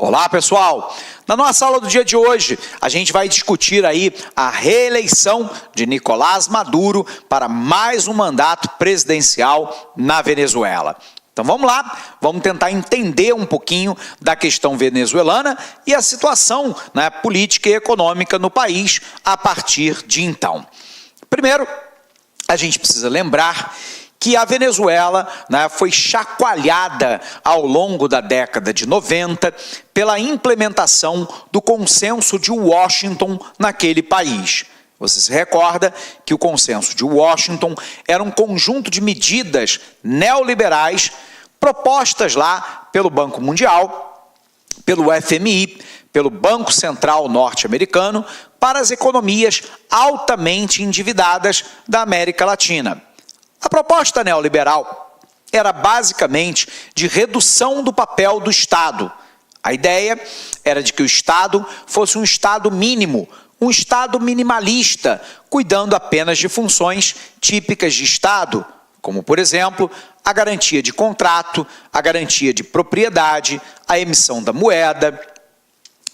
Olá, pessoal! Na nossa aula do dia de hoje, a gente vai discutir aí a reeleição de Nicolás Maduro para mais um mandato presidencial na Venezuela. Então vamos lá, vamos tentar entender um pouquinho da questão venezuelana e a situação, política e econômica no país a partir de então. Primeiro, a gente precisa lembrar que a Venezuela foi chacoalhada ao longo da década de 90 pela implementação do Consenso de Washington naquele país. Você se recorda que o Consenso de Washington era um conjunto de medidas neoliberais propostas lá pelo Banco Mundial, pelo FMI, pelo Banco Central Norte-Americano, para as economias altamente endividadas da América Latina. A proposta neoliberal era basicamente de redução do papel do Estado. A ideia era de que o Estado fosse um Estado mínimo, um Estado minimalista, cuidando apenas de funções típicas de Estado, como, por exemplo, a garantia de contrato, a garantia de propriedade, a emissão da moeda,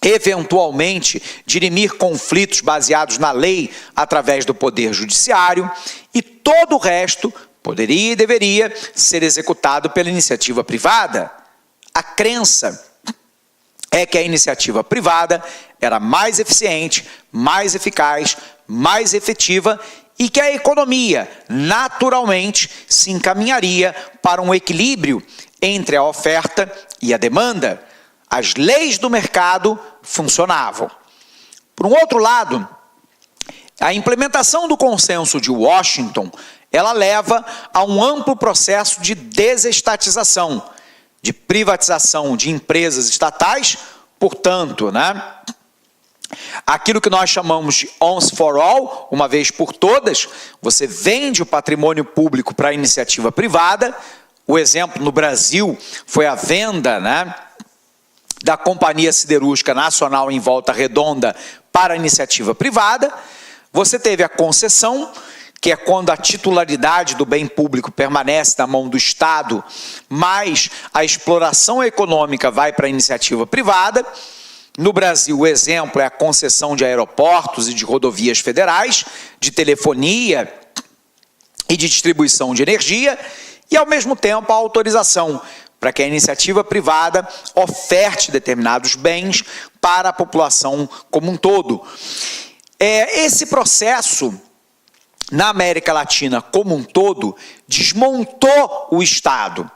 eventualmente dirimir conflitos baseados na lei através do poder judiciário, e todo o resto poderia e deveria ser executado pela iniciativa privada. A crença é que a iniciativa privada era mais eficiente, mais eficaz, mais efetiva e que a economia, naturalmente, se encaminharia para um equilíbrio entre a oferta e a demanda. As leis do mercado funcionavam. Por um outro lado, a implementação do Consenso de Washington, ela leva a um amplo processo de desestatização, de privatização de empresas estatais, portanto, aquilo que nós chamamos de once for all, uma vez por todas, você vende o patrimônio público para a iniciativa privada. O exemplo no Brasil foi a venda, da Companhia Siderúrgica Nacional em Volta Redonda para a iniciativa privada. Você teve a concessão, que é quando a titularidade do bem público permanece na mão do Estado, mas a exploração econômica vai para a iniciativa privada. No Brasil, o exemplo é a concessão de aeroportos e de rodovias federais, de telefonia e de distribuição de energia, e, ao mesmo tempo, a autorização para que a iniciativa privada oferte determinados bens para a população como um todo. Esse processo, na América Latina como um todo, desmontou o Estado.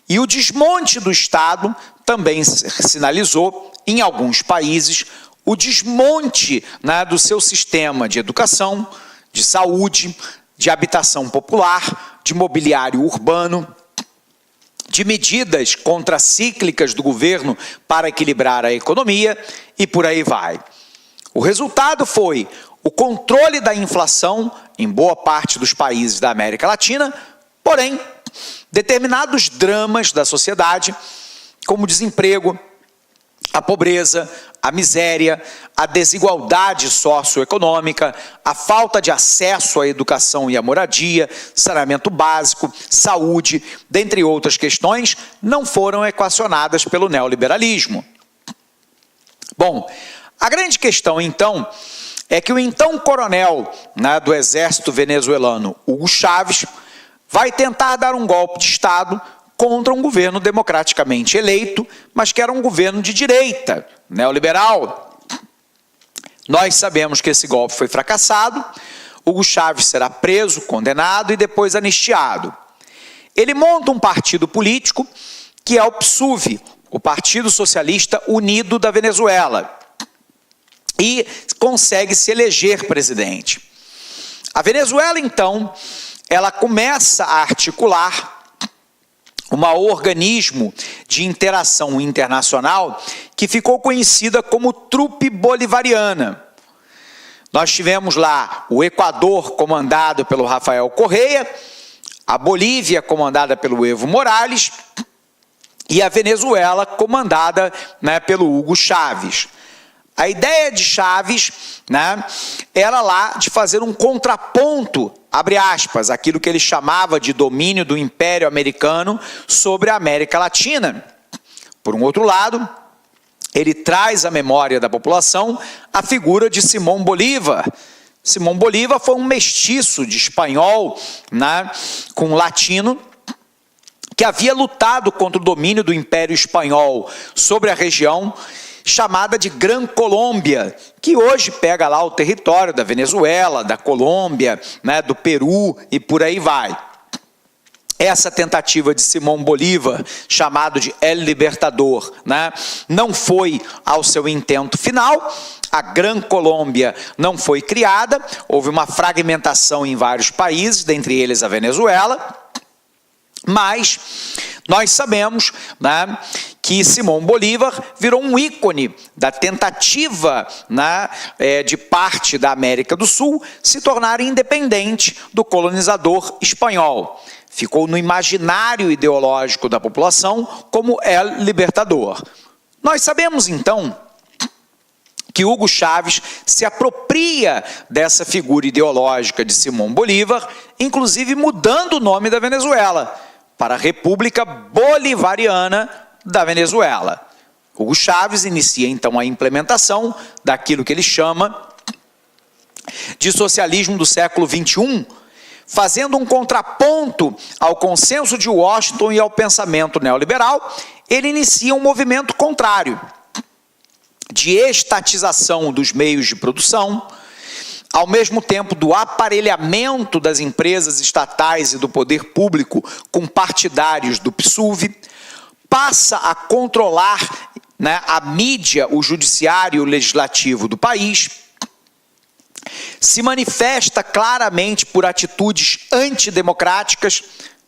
E o desmonte do Estado também sinalizou, em alguns países, o desmonte do seu sistema de educação, de saúde, de habitação popular, de mobiliário urbano, de medidas contracíclicas do governo para equilibrar a economia e por aí vai. O resultado foi o controle da inflação em boa parte dos países da América Latina, porém, determinados dramas da sociedade, como o desemprego, a pobreza, a miséria, a desigualdade socioeconômica, a falta de acesso à educação e à moradia, saneamento básico, saúde, dentre outras questões, não foram equacionadas pelo neoliberalismo. Bom, a grande questão, então, é que o então coronel do exército venezuelano, Hugo Chávez, vai tentar dar um golpe de Estado contra um governo democraticamente eleito, mas que era um governo de direita, neoliberal. Nós sabemos que esse golpe foi fracassado. Hugo Chávez será preso, condenado e depois anistiado. Ele monta um partido político que é o PSUV, o Partido Socialista Unido da Venezuela, e consegue se eleger presidente. A Venezuela, então, ela começa a articular um organismo de interação internacional que ficou conhecida como Trupe Bolivariana. Nós tivemos lá o Equador, comandado pelo Rafael Correa, a Bolívia, comandada pelo Evo Morales, e a Venezuela, comandada pelo Hugo Chávez. A ideia de Chávez era lá de fazer um contraponto, abre aspas, aquilo que ele chamava de domínio do Império Americano sobre a América Latina. Por um outro lado, ele traz à memória da população a figura de Simão Bolívar. Simão Bolívar foi um mestiço de espanhol, né, com latino, que havia lutado contra o domínio do Império Espanhol sobre a região chamada de Gran Colômbia, que hoje pega lá o território da Venezuela, da Colômbia, né, do Peru e por aí vai. Essa tentativa de Simão Bolívar, chamado de El Libertador, né, não foi ao seu intento final. A Gran Colômbia não foi criada, houve uma fragmentação em vários países, dentre eles a Venezuela, mas nós sabemos, né, que Simão Bolívar virou um ícone da tentativa, né, de parte da América do Sul se tornar independente do colonizador espanhol. Ficou no imaginário ideológico da população como El Libertador. Nós sabemos, então, que Hugo Chávez se apropria dessa figura ideológica de Simão Bolívar, inclusive mudando o nome da Venezuela para a República Bolivariana da Venezuela. Hugo Chávez inicia, então, a implementação daquilo que ele chama de socialismo do século XXI, fazendo um contraponto ao consenso de Washington e ao pensamento neoliberal. Ele inicia um movimento contrário, de estatização dos meios de produção, ao mesmo tempo do aparelhamento das empresas estatais e do poder público com partidários do PSUV, passa a controlar, né, a mídia, o judiciário e o legislativo do país, se manifesta claramente por atitudes antidemocráticas.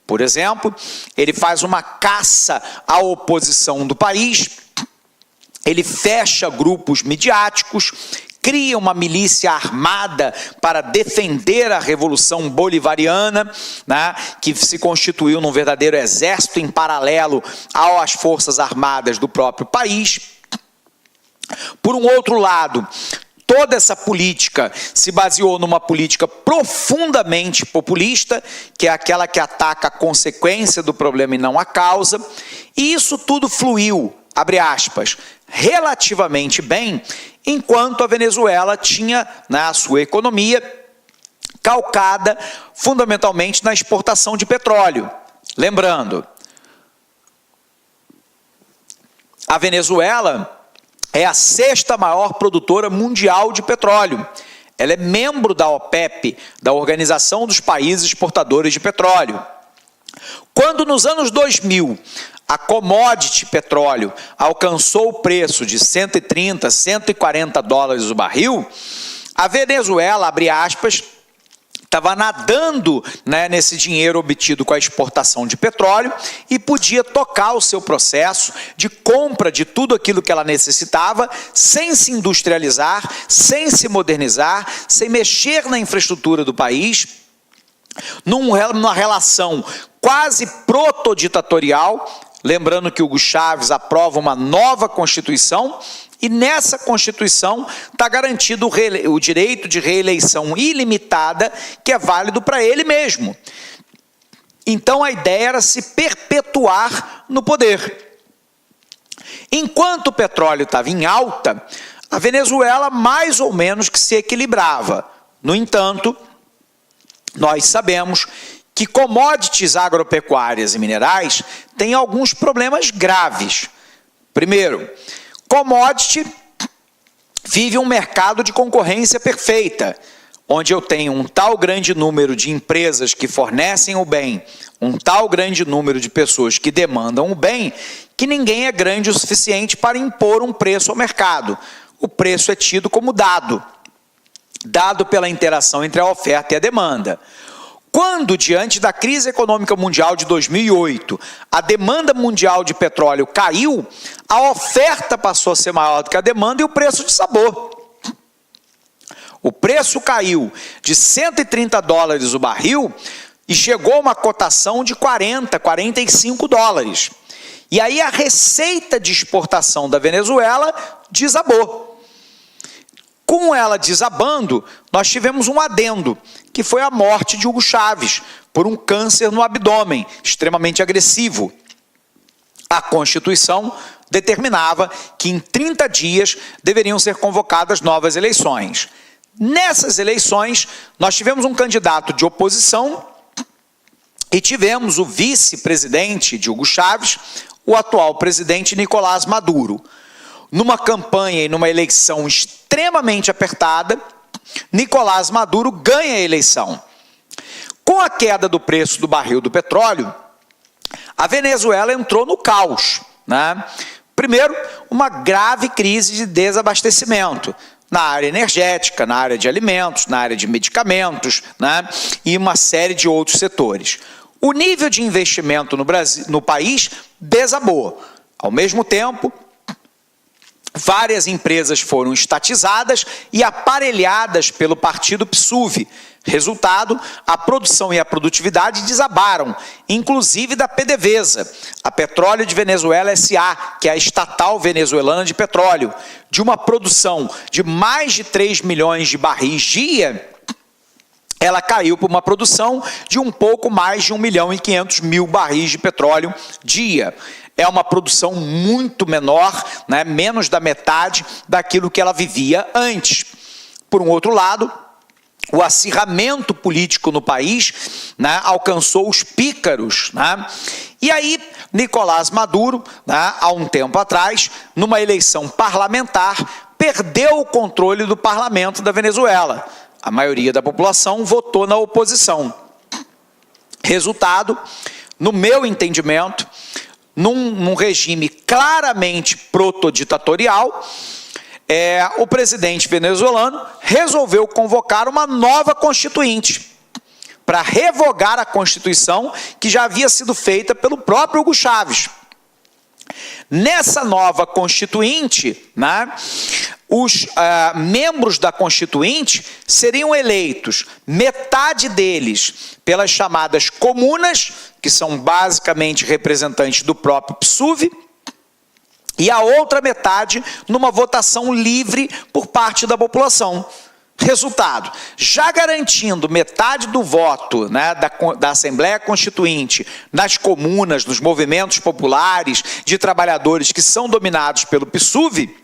Por exemplo, ele faz uma caça à oposição do país, ele fecha grupos midiáticos, cria uma milícia armada para defender a Revolução Bolivariana, né, que se constituiu num verdadeiro exército em paralelo às forças armadas do próprio país. Por um outro lado, toda essa política se baseou numa política profundamente populista, que é aquela que ataca a consequência do problema e não a causa, e isso tudo fluiu, abre aspas, relativamente bem, enquanto a Venezuela tinha, né, a sua economia calcada fundamentalmente na exportação de petróleo. Lembrando, a Venezuela é a sexta maior produtora mundial de petróleo. Ela é membro da OPEP, da Organização dos Países Exportadores de Petróleo. Quando nos anos 2000 a commodity petróleo alcançou o preço de 130, 140 dólares o barril, a Venezuela, abre aspas, estava nadando, né, nesse dinheiro obtido com a exportação de petróleo e podia tocar o seu processo de compra de tudo aquilo que ela necessitava, sem se industrializar, sem se modernizar, sem mexer na infraestrutura do país, numa relação quase protoditatorial. Lembrando que Hugo Chávez aprova uma nova Constituição e nessa Constituição está garantido o direito de reeleição ilimitada, que é válido para ele mesmo. Então a ideia era se perpetuar no poder. Enquanto o petróleo estava em alta, a Venezuela mais ou menos que se equilibrava. No entanto, nós sabemos que commodities agropecuárias e minerais têm alguns problemas graves. Primeiro, commodity vive um mercado de concorrência perfeita, onde eu tenho um tal grande número de empresas que fornecem o bem, um tal grande número de pessoas que demandam o bem, que ninguém é grande o suficiente para impor um preço ao mercado. O preço é tido como dado pela interação entre a oferta e a demanda. Quando, diante da crise econômica mundial de 2008, a demanda mundial de petróleo caiu, a oferta passou a ser maior do que a demanda e o preço desabou. O preço caiu de 130 dólares o barril e chegou a uma cotação de 40, 45 dólares. E aí a receita de exportação da Venezuela desabou. Com ela desabando, nós tivemos um adendo, que foi a morte de Hugo Chávez por um câncer no abdômen, extremamente agressivo. a Constituição determinava que em 30 dias deveriam ser convocadas novas eleições. Nessas eleições, nós tivemos um candidato de oposição e tivemos o vice-presidente de Hugo Chávez, o atual presidente Nicolás Maduro. Numa campanha e numa eleição extremamente apertada, Nicolás Maduro ganha a eleição. Com a queda do preço do barril do petróleo, a Venezuela entrou no caos, né? Primeiro, uma grave crise de desabastecimento na área energética, na área de alimentos, na área de medicamentos, né? E uma série de outros setores. O nível de investimento no país desabou. Ao mesmo tempo, várias empresas foram estatizadas e aparelhadas pelo partido PSUV. Resultado, a produção e a produtividade desabaram, inclusive da PDVSA, a Petróleo de Venezuela S.A., que é a estatal venezuelana de petróleo. De uma produção de mais de 3 milhões de barris dia, ela caiu para uma produção de um pouco mais de 1.500.000 barris de petróleo dia. É uma produção muito menor, né, menos da metade daquilo que ela vivia antes. Por um outro lado, o acirramento político no país, né, alcançou os pícaros, né? E aí, Nicolás Maduro, né, há um tempo atrás, numa eleição parlamentar, perdeu o controle do parlamento da Venezuela. A maioria da população votou na oposição. Resultado, no meu entendimento, num regime claramente protoditatorial, o presidente venezuelano resolveu convocar uma nova constituinte para revogar a Constituição que já havia sido feita pelo próprio Hugo Chávez. Nessa nova constituinte, né, os membros da constituinte seriam eleitos, metade deles pelas chamadas comunas, que são basicamente representantes do próprio PSUV, e a outra metade numa votação livre por parte da população. Resultado, já garantindo metade do voto, né, da Assembleia Constituinte nas comunas, nos movimentos populares de trabalhadores que são dominados pelo PSUV,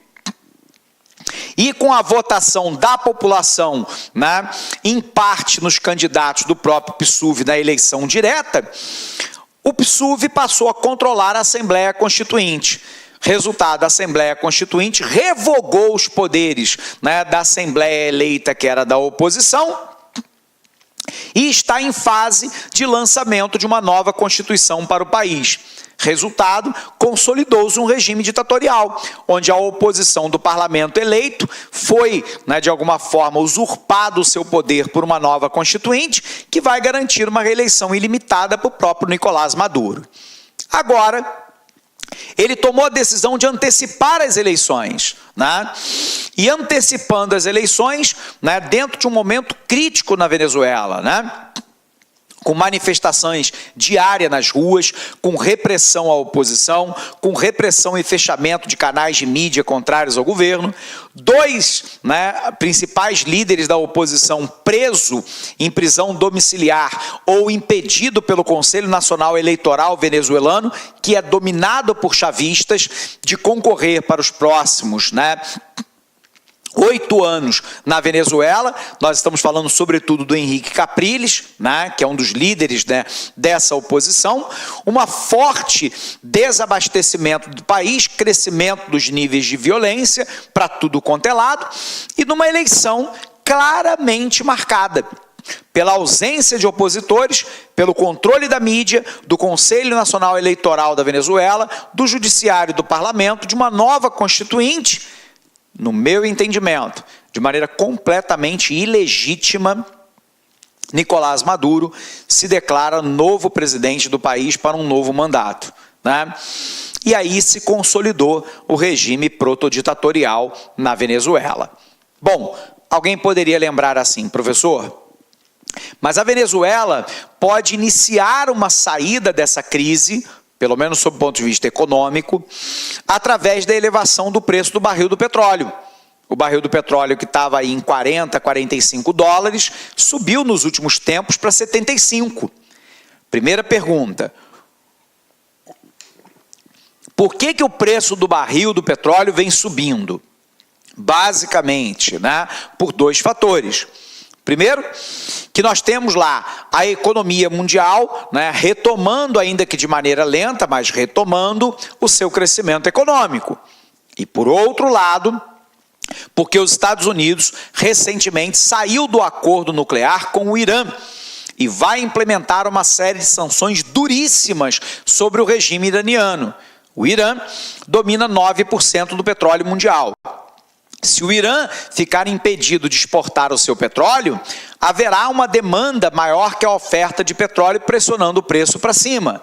e com a votação da população, né, em parte nos candidatos do próprio PSUV na eleição direta, o PSUV passou a controlar a Assembleia Constituinte. Resultado, a Assembleia Constituinte revogou os poderes, né, da Assembleia eleita, que era da oposição, e está em fase de lançamento de uma nova Constituição para o país. Resultado, consolidou-se um regime ditatorial, onde a oposição do parlamento eleito foi, né, de alguma forma, usurpado o seu poder por uma nova Constituinte, que vai garantir uma reeleição ilimitada para o próprio Nicolás Maduro. Agora, ele tomou a decisão de antecipar as eleições, né? E antecipando as eleições, né, dentro de um momento crítico na Venezuela, né? Com manifestações diárias nas ruas, com repressão à oposição, com repressão e fechamento de canais de mídia contrários ao governo, dois, né, principais líderes da oposição presos em prisão domiciliar ou impedido pelo Conselho Nacional Eleitoral venezuelano, que é dominado por chavistas, de concorrer para os próximos, né, 8 anos na Venezuela. Nós estamos falando sobretudo do Henrique Capriles, né, que é um dos líderes, né, dessa oposição, uma forte desabastecimento do país, crescimento dos níveis de violência para tudo quanto é lado, e numa eleição claramente marcada pela ausência de opositores, pelo controle da mídia, do Conselho Nacional Eleitoral da Venezuela, do Judiciário e do Parlamento, de uma nova Constituinte. No meu entendimento, de maneira completamente ilegítima, Nicolás Maduro se declara novo presidente do país para um novo mandato, né? E aí se consolidou o regime protoditatorial na Venezuela. Bom, alguém poderia lembrar assim, professor, mas a Venezuela pode iniciar uma saída dessa crise, pelo menos sob o ponto de vista econômico, através da elevação do preço do barril do petróleo. O barril do petróleo, que estava aí em 40, 45 dólares, subiu nos últimos tempos para 75. Primeira pergunta: Por que o preço do barril do petróleo vem subindo? Basicamente, né, por dois fatores. Primeiro, que nós temos lá a economia mundial, né, retomando, ainda que de maneira lenta, mas retomando o seu crescimento econômico. E por outro lado, porque os Estados Unidos recentemente saiu do acordo nuclear com o Irã e vai implementar uma série de sanções duríssimas sobre o regime iraniano. O Irã domina 9% do petróleo mundial. Se o Irã ficar impedido de exportar o seu petróleo, haverá uma demanda maior que a oferta de petróleo, pressionando o preço para cima.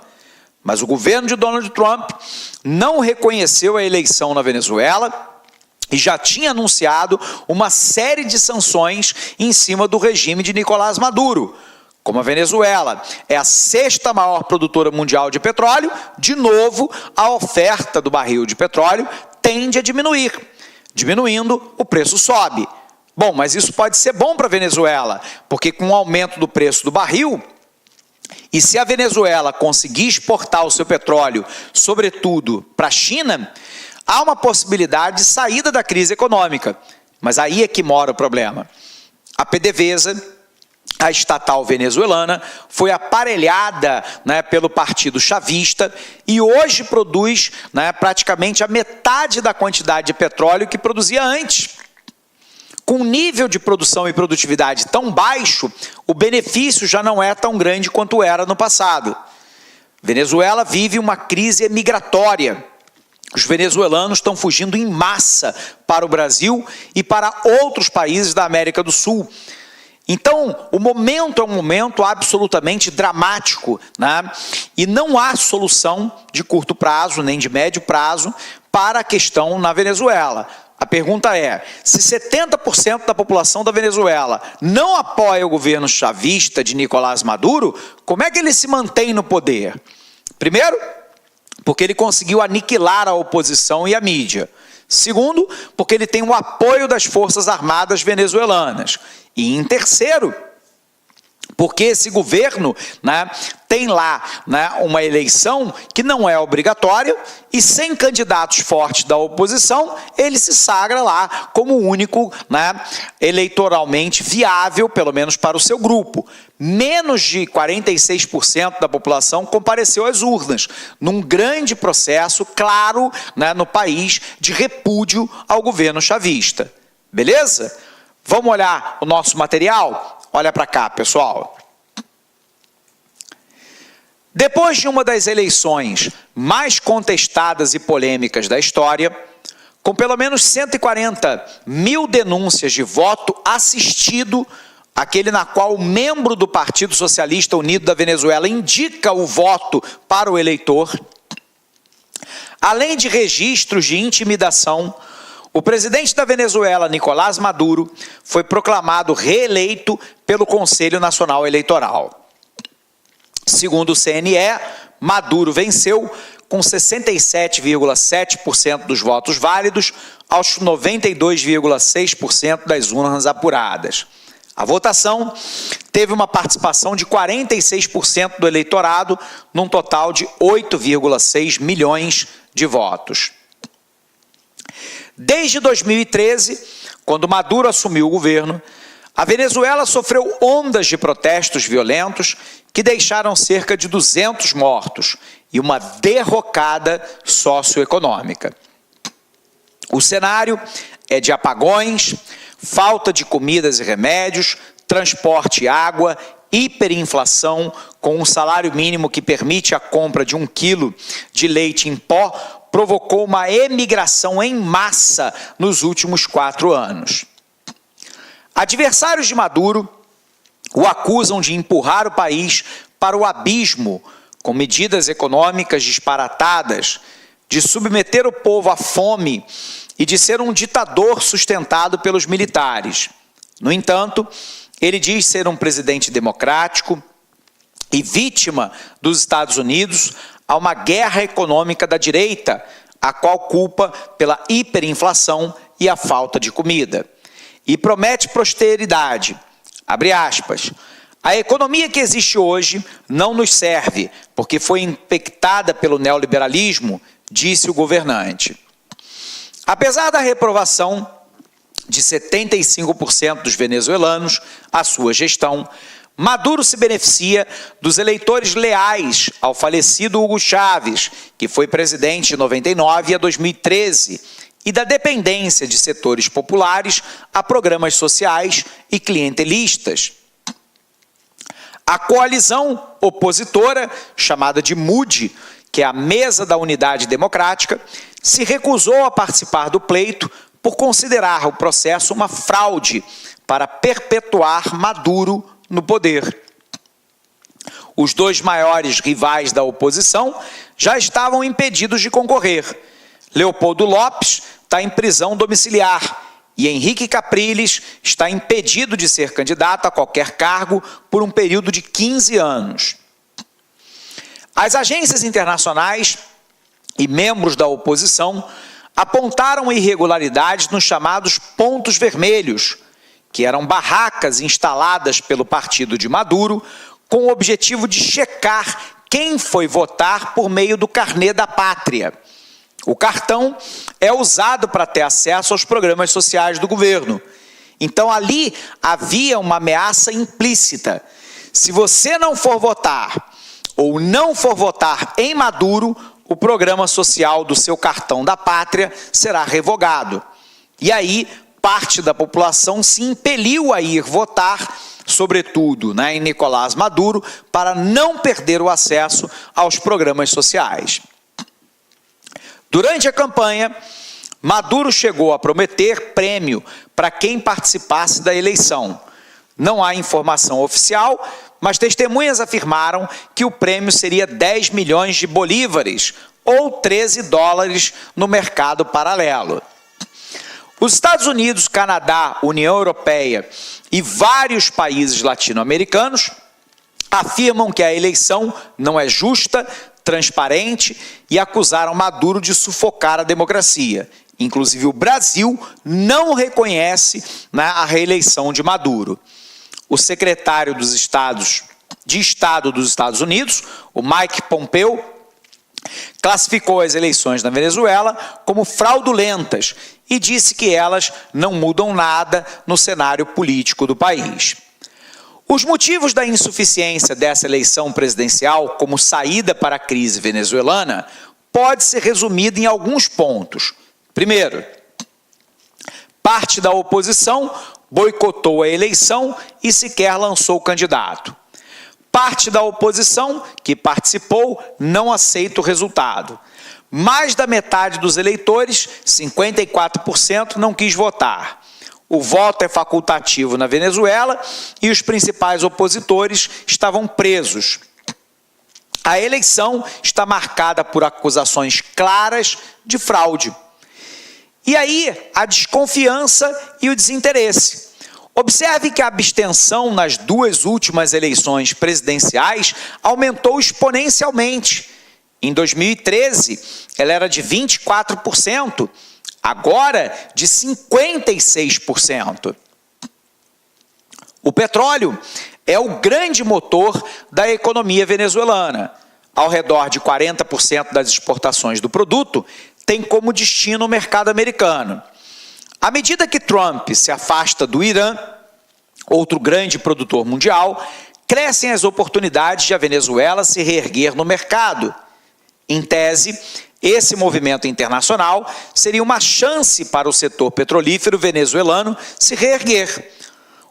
Mas o governo de Donald Trump não reconheceu a eleição na Venezuela e já tinha anunciado uma série de sanções em cima do regime de Nicolás Maduro. Como a Venezuela é a sexta maior produtora mundial de petróleo, de novo, a oferta do barril de petróleo tende a diminuir. Diminuindo, o preço sobe. Bom, mas isso pode ser bom para a Venezuela, porque com o aumento do preço do barril, e se a Venezuela conseguir exportar o seu petróleo, sobretudo para a China, há uma possibilidade de saída da crise econômica. Mas aí é que mora o problema. A PDVSA, a estatal venezuelana, foi aparelhada, né, pelo partido chavista e hoje produz, né, praticamente a metade da quantidade de petróleo que produzia antes. Com um nível de produção e produtividade tão baixo, o benefício já não é tão grande quanto era no passado. Venezuela vive uma crise migratória. Os venezuelanos estão fugindo em massa para o Brasil e para outros países da América do Sul. Então, o momento é um momento absolutamente dramático, né? E não há solução de curto prazo, nem de médio prazo, para a questão na Venezuela. A pergunta é, se 70% da população da Venezuela não apoia o governo chavista de Nicolás Maduro, como é que ele se mantém no poder? Primeiro, porque ele conseguiu aniquilar a oposição e a mídia. Segundo, porque ele tem o apoio das Forças Armadas venezuelanas. E em terceiro, porque esse governo, né, tem lá, né, uma eleição que não é obrigatória e sem candidatos fortes da oposição, ele se sagra lá como o único, né, eleitoralmente viável, pelo menos para o seu grupo. Menos de 46% da população compareceu às urnas, num grande processo, claro, né, no país, de repúdio ao governo chavista. Beleza? Vamos olhar o nosso material? Olha para cá, pessoal. Depois de uma das eleições mais contestadas e polêmicas da história, com pelo menos 140 mil denúncias de voto assistido, aquele na qual o membro do Partido Socialista Unido da Venezuela indica o voto para o eleitor, além de registros de intimidação, o presidente da Venezuela, Nicolás Maduro, foi proclamado reeleito pelo Conselho Nacional Eleitoral. Segundo o CNE, Maduro venceu com 67,7% dos votos válidos aos 92,6% das urnas apuradas. A votação teve uma participação de 46% do eleitorado, num total de 8,6 milhões de votos. Desde 2013, quando Maduro assumiu o governo, a Venezuela sofreu ondas de protestos violentos que deixaram cerca de 200 mortos e uma derrocada socioeconômica. O cenário é de apagões, falta de comidas e remédios, transporte e água, hiperinflação, com um salário mínimo que permite a compra de 1 quilo de leite em pó, provocou uma emigração em massa nos últimos 4 anos. Adversários de Maduro o acusam de empurrar o país para o abismo, com medidas econômicas disparatadas, de submeter o povo à fome e de ser um ditador sustentado pelos militares. No entanto, ele diz ser um presidente democrático e vítima dos Estados Unidos a uma guerra econômica da direita, a qual culpa pela hiperinflação e a falta de comida. E promete prosperidade. Abre aspas. A economia que existe hoje não nos serve, porque foi infectada pelo neoliberalismo, disse o governante. Apesar da reprovação de 75% dos venezuelanos à sua gestão, Maduro se beneficia dos eleitores leais ao falecido Hugo Chávez, que foi presidente de 99 a 2013, e da dependência de setores populares a programas sociais e clientelistas. A coalizão opositora, chamada de MUD, que é a Mesa da Unidade Democrática, se recusou a participar do pleito por considerar o processo uma fraude para perpetuar Maduro no poder. Os dois maiores rivais da oposição já estavam impedidos de concorrer. Leopoldo Lopes está em prisão domiciliar e Henrique Capriles está impedido de ser candidato a qualquer cargo por um período de 15 anos. As agências internacionais e membros da oposição apontaram irregularidades nos chamados pontos vermelhos, que eram barracas instaladas pelo partido de Maduro com o objetivo de checar quem foi votar por meio do carnê da pátria. O cartão é usado para ter acesso aos programas sociais do governo. Então, ali havia uma ameaça implícita. Se você não for votar ou não for votar em Maduro, o programa social do seu cartão da pátria será revogado. E aí, parte da população se impeliu a ir votar, sobretudo em Nicolás Maduro, para não perder o acesso aos programas sociais. Durante a campanha, Maduro chegou a prometer prêmio para quem participasse da eleição. Não há informação oficial, mas testemunhas afirmaram que o prêmio seria 10 milhões de bolívares, ou 13 dólares no mercado paralelo. Os Estados Unidos, Canadá, União Europeia e vários países latino-americanos afirmam que a eleição não é justa, transparente e acusaram Maduro de sufocar a democracia. Inclusive o Brasil não reconhece a reeleição de Maduro. O secretário de Estado dos Estados Unidos, o Mike Pompeo, classificou as eleições na Venezuela como fraudulentas e disse que elas não mudam nada no cenário político do país. Os motivos da insuficiência dessa eleição presidencial como saída para a crise venezuelana pode ser resumida em alguns pontos. Primeiro, parte da oposição boicotou a eleição e sequer lançou o candidato. Parte da oposição que participou não aceita o resultado. Mais da metade dos eleitores, 54%, não quis votar. O voto é facultativo na Venezuela e os principais opositores estavam presos. A eleição está marcada por acusações claras de fraude. E aí, a desconfiança e o desinteresse. Observe que a abstenção nas duas últimas eleições presidenciais aumentou exponencialmente. Em 2013, ela era de 24%, agora de 56%. O petróleo é o grande motor da economia venezuelana. Ao redor de 40% das exportações do produto tem como destino o mercado americano. À medida que Trump se afasta do Irã, outro grande produtor mundial, crescem as oportunidades de a Venezuela se reerguer no mercado. Em tese, esse movimento internacional seria uma chance para o setor petrolífero venezuelano se reerguer.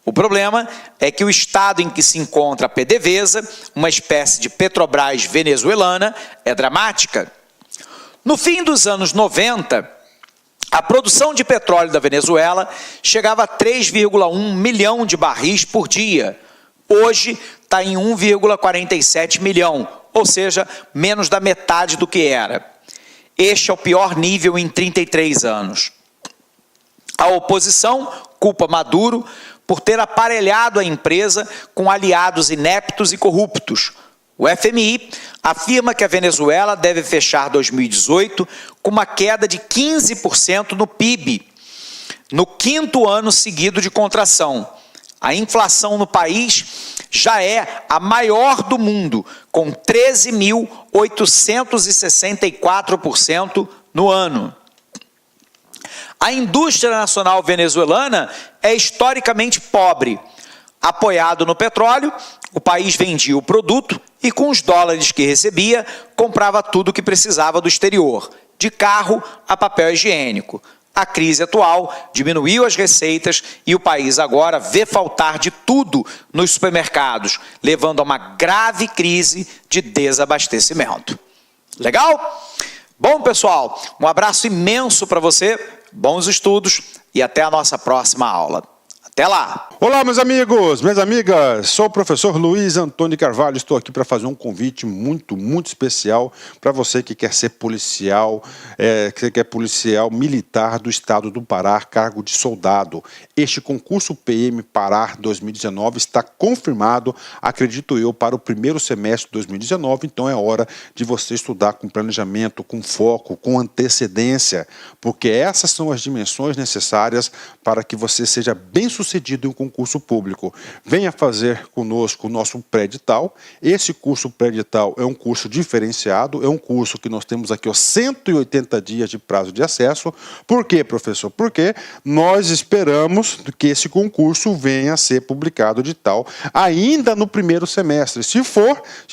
O problema é que o estado em que se encontra a PDVSA, uma espécie de Petrobras venezuelana, é dramática. No fim dos anos 90, a produção de petróleo da Venezuela chegava a 3,1 milhão de barris por dia. Hoje está em 1,47 milhão, ou seja, menos da metade do que era. Este é o pior nível em 33 anos. A oposição culpa Maduro por ter aparelhado a empresa com aliados ineptos e corruptos. O FMI afirma que a Venezuela deve fechar 2018 com uma queda de 15% no PIB, no quinto ano seguido de contração. A inflação no país já é a maior do mundo, com 13.864% no ano. A indústria nacional venezuelana é historicamente pobre. Apoiado no petróleo, o país vendia o produto e, com os dólares que recebia, comprava tudo o que precisava do exterior, de carro a papel higiênico. A crise atual diminuiu as receitas e o país agora vê faltar de tudo nos supermercados, levando a uma grave crise de desabastecimento. Legal? Bom, pessoal, um abraço imenso para você, bons estudos e até a nossa próxima aula. Até lá! Olá, meus amigos, minhas amigas, sou o professor Luiz Antônio Carvalho, estou aqui para fazer um convite muito especial para você que quer ser policial, que quer policial militar do estado do Pará, cargo de soldado. Este concurso PM Pará 2019 está confirmado, acredito eu, para o primeiro semestre de 2019, então é hora de você estudar com planejamento, com foco, com antecedência, porque essas são as dimensões necessárias para que você seja bem sucedido em um concurso público. Venha fazer conosco o nosso pré-edital. Esse curso pré-edital é um curso diferenciado, é um curso que nós temos aqui 180 dias de prazo de acesso. Por quê, professor? Porque nós esperamos que esse concurso venha a ser publicado edital ainda no primeiro semestre. Se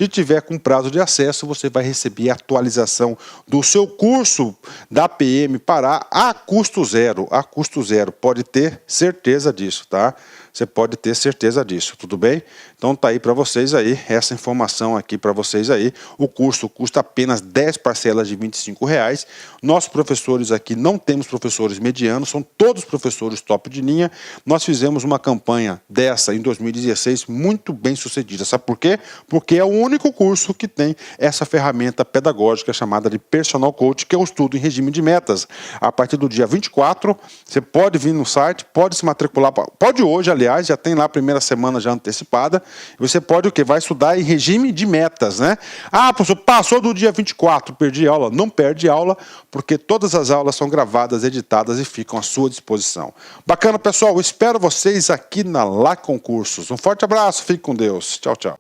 tiver com prazo de acesso, você vai receber a atualização do seu curso da PM Pará a custo zero. A custo zero. Pode ter certeza disso, tá? Você pode ter certeza disso, tudo bem? Então tá aí para vocês aí, essa informação aqui para vocês aí. O curso custa apenas 10 parcelas de R$25. Nossos professores aqui não temos professores medianos, são todos professores top de linha. Nós fizemos uma campanha dessa em 2016 muito bem sucedida. Sabe por quê? Porque é o único curso que tem essa ferramenta pedagógica chamada de Personal Coach, que é o estudo em regime de metas. A partir do dia 24, você pode vir no site, pode se matricular, pode hoje, aliás, já tem lá a primeira semana já antecipada. Você pode o quê? Vai estudar em regime de metas, né? Ah, professor, passou do dia 24, perdi aula. Não perde aula, porque todas as aulas são gravadas, editadas e ficam à sua disposição. Bacana, pessoal. Eu espero vocês aqui na Lá Concursos. Um forte abraço, fique com Deus. Tchau, tchau.